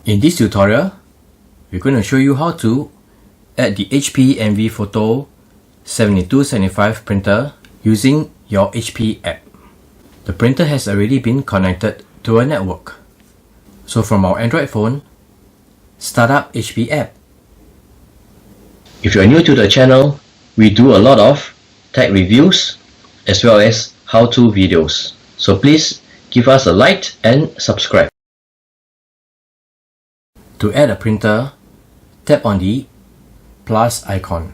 In this tutorial, we're going to show you how to add the HP Envy Photo 7275 printer using your HP app. The printer has already been connected to a network. So from our Android phone, start up HP app. If you're new to the channel, we do a lot of tech reviews as well as how-to videos. So please give us a like and subscribe. To add a printer, tap on the plus icon.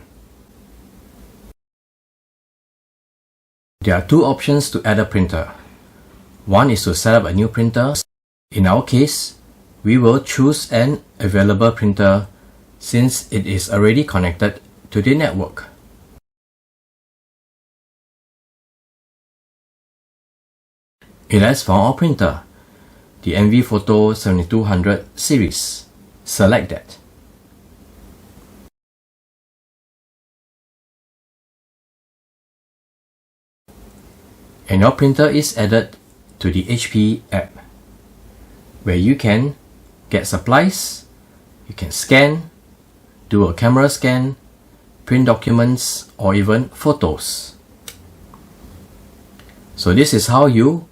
There are two options to add a printer. One is to set up a new printer. In our case, we will choose an available printer since it is already connected to the network. It has found our printer, the Envy Photo 7200 series. Select that. And your printer is added to the HP app, where you can get supplies, you can scan, do a camera scan, print documents, or even photos. So this is how you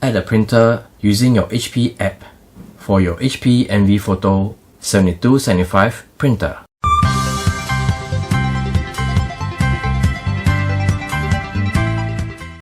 add a printer using your HP app for your HP Envy Photo 7275 printer.